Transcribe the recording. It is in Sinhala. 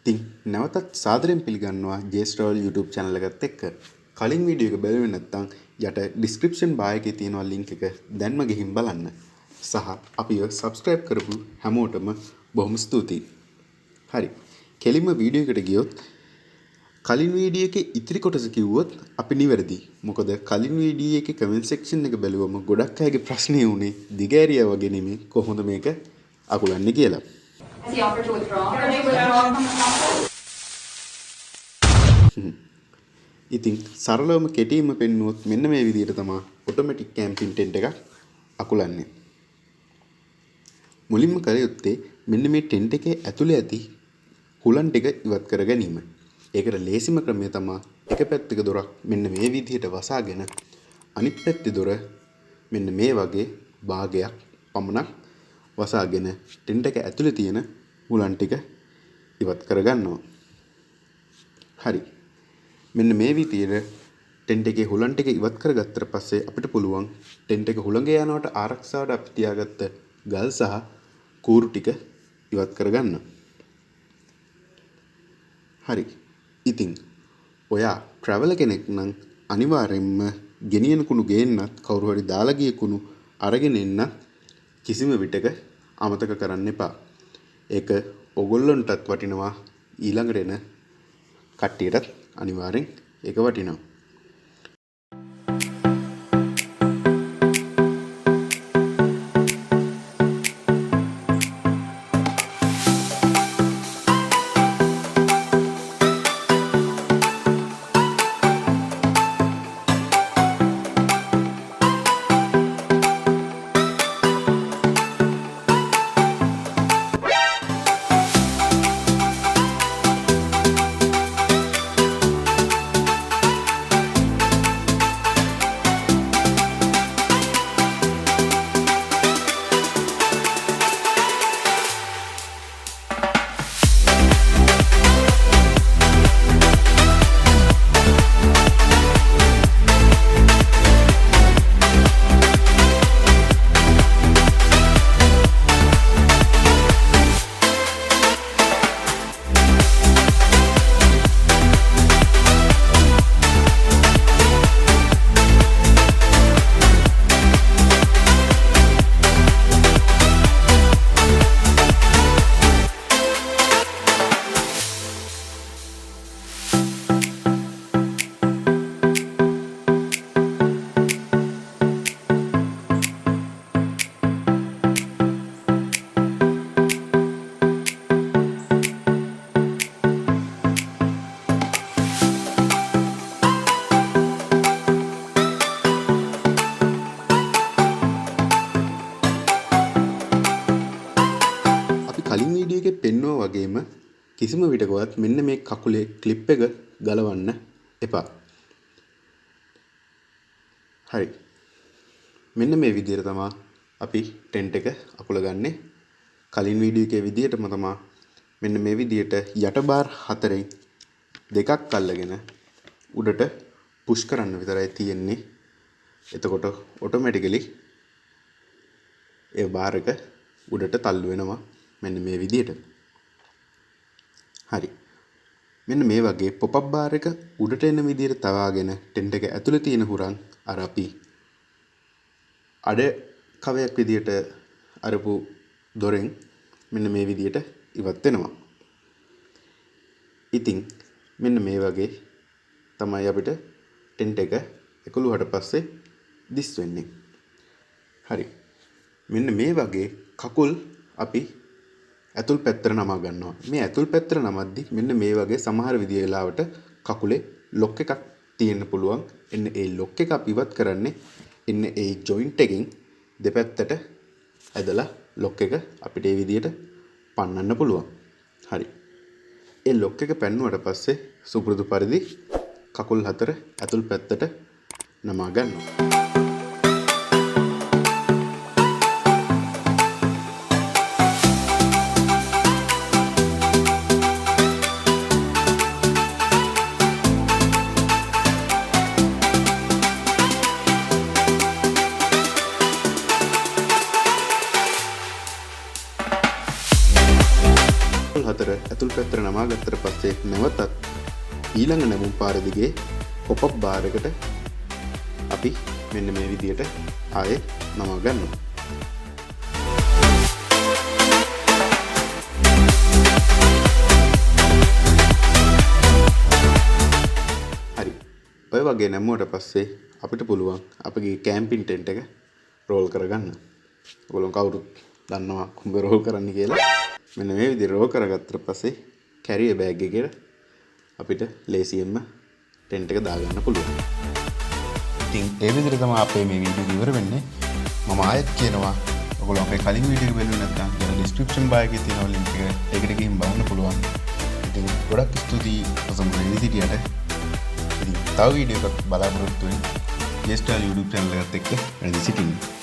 ඉතින් නැවතත් සාදරයෙන් පිළිගන්නවා ජේස්ට්‍රෝල් YouTube channel එකත් එක්ක. කලින් වීඩියෝ එක බැලුවේ නැත්නම් යට description bar එකේ තියෙනවා link එක දැන්ම ගිහින් බලන්න. සහ අපිව subscribe කරපු හැමෝටම බොහොම ස්තුතියි. හරි. කෙලින්ම වීඩියෝ එකට ගියොත් කලින් වීඩියෝ එකේ ඉතිරි කොටස කිව්වොත් අපි නිවැරදි. මොකද කලින් වීඩියෝ එකේ comment section එක බැලුවම ගොඩක් අයගේ ප්‍රශ්නේ උනේ දිගෑරියා වගේ නෙමෙයි කොහොමද මේක අකුලන්නේ කියලා. Has he offered to withdraw? Can they withdraw from the council? ඉතින් සරලවම කෙටියෙන්ම පෙන්නුවොත් මෙන්න මේ විදිහට තමයි ඔටෝමැටික් කැම්පින් ටෙන්ට් එකක් අකුලන්නේ. මුලින්ම කළ යුත්තේ මෙන්න මේ ටෙන්ට් එකේ ඇතුලේ ඇති හුලන් ටික ඉවත් කර ගැනීම. ඒකට ලේසිම ක්‍රමය තමයි එක පැත්තක දොරක් මෙන්න මේ විදිහට වසාගෙන අනිත් පැත්තේ දොර මෙන්න මේ වගේ භාගයක් පමණක් වසාගෙන ටෙන්ට් එක ඇතුලේ තියෙන හුලන් ටික ඉවත් කරගන්නවා. හරි. මෙන්න මේ විදිහට ටෙන්ට් එකේ හුලන් ටික ඉවත් කරගත්තට පස්සේ අපිට පුළුවන් ටෙන්ට් එක හුලඟ යනවට ආරක්ෂාවට අපි තියාගත්ත ගල් සහ කූරු ටික ඉවත් කරගන්න. හරි. ඉතින් ඔයා ට්‍රැවලර් කෙනෙක් නම් අනිවාර්යයෙන්ම ගෙනියන කුණු ගේන්නත් කවුරු හරි දාලා ගිය කුණු අරගෙන එන්න කිසිම විටක අමතක කරන්න එපා. ඒක ඔයගොල්ලන්ටත් වටිනවා ඊළඟට එන කට්ටියටත් අනිවාර්යෙන් ඒක වටිනවා. කලින් වීඩියෝ එකේ පෙන්වුවා වගේම කිසිම විටකවත් මෙන්න මේ කකුලේ ක්ලිප් එක ගලවන්න එපා. හරි. මෙන්න මේ විදිහට තමයි අපි ටෙන්ට් එක අකුලගන්නේ. කලින් වීඩියෝ එකේ විදිහටම තමයි මෙන්න මේ විදිහට යට බාර් හතරෙන් දෙකක් අල්ලගෙන උඩට පුෂ් කරන්න විතරයි තියෙන්නේ. එතකොට ඔටෝමැටිකලි ඒ බාර් එක උඩට තල්ලු වෙනවා. මෙන්න මේ විදිහට. හරි. මෙන්න මේ වගේ pop up bar එක උඩට එන විදිහට තවාගෙන ටෙන්ට් එක ඇතුලේ තියෙන හුරන් අර අපි අඩ කවයක් විදිහට අරපු දොරෙන් මෙන්න මේ විදිහට ඉවත් වෙනවා. ඉතින් මෙන්න මේ වගේ තමයි අපිට ටෙන්ට් එක එකලුවට පස්සේ දිස් වෙන්නේ. හරි. මෙන්න මේ වගේ කකුල් අපි ඇතුල් පැත්තට නමා ගන්නවා. මේ ඇතුල් පැත්තට නමද්දි මෙන්න මේ වගේ සමහර විදිය වෙලාවට කකුලේ ලොක් එකක් තියෙන්න පුළුවන්. එන්න ඒ ලොක් එක අපි ඉවත් කරන්නේ එන්න ඒ ජොයින්ට් එකෙන් දෙපැත්තට ඇදලා ලොක් එක අපිට මේ විදියට පන්නන්න පුළුවන්. හරි. ඒ ලොක් එක පැන්නුවට පස්සේ සුපුරුදු පරිදි කකුල් හතර ඇතුල් පැත්තට නමා ගන්නවා. කකුල් හතර ඇතුල් පැත්තට නමා ගත්තට පස්සේ නැවතත් ඊළඟ නැමුම් පාර දිගේ පොප් අප් බාර් එකට අපි මෙන්න මේ විදියට ආයෙත් නමා ගන්නවා. හරි. ඔය වගේ නැමුවට පස්සේ අපිට පුළුවන් අපගේ කැම්පින් ටෙන්ට් එක රෝල් කරගන්න. ඔයගොල්ලෝ කවුරුත් දන්නවා කුඹ රෝල් කරන්න කියලා. මෙන්න මේ විදිහට රෝල් කරගත්තට පස්සේ කැරියර් බෑග් එකට අපිට ලේසියෙන්ම ටෙන්ට් එක දාගන්න පුළුවන්. ඉතින් ඒ විදිහට තමයි අපේ මේ වීඩියෝ ඉවර වෙන්නේ. මම ආයෙත් කියනවා ඔයගොල්ලෝ අපේ කලින් වීඩියෝ එක බලුවේ නැත්නම් කියන ඩිස්ක්‍රිප්ෂන් බාර් එකේ තියෙන ලින්ක් එක ඒකට ගිහින් බලන්න පුළුවන්. ඉතින් ගොඩක් ස්තුතියි ඔසම රෙඩිසිටියට. ඉතින් තව වීඩියෝ එකක් බලාපොරොත්තු වෙන්න ජේස්ටාල් YouTube channel එකත් එක්ක රැඳී සිටින්න.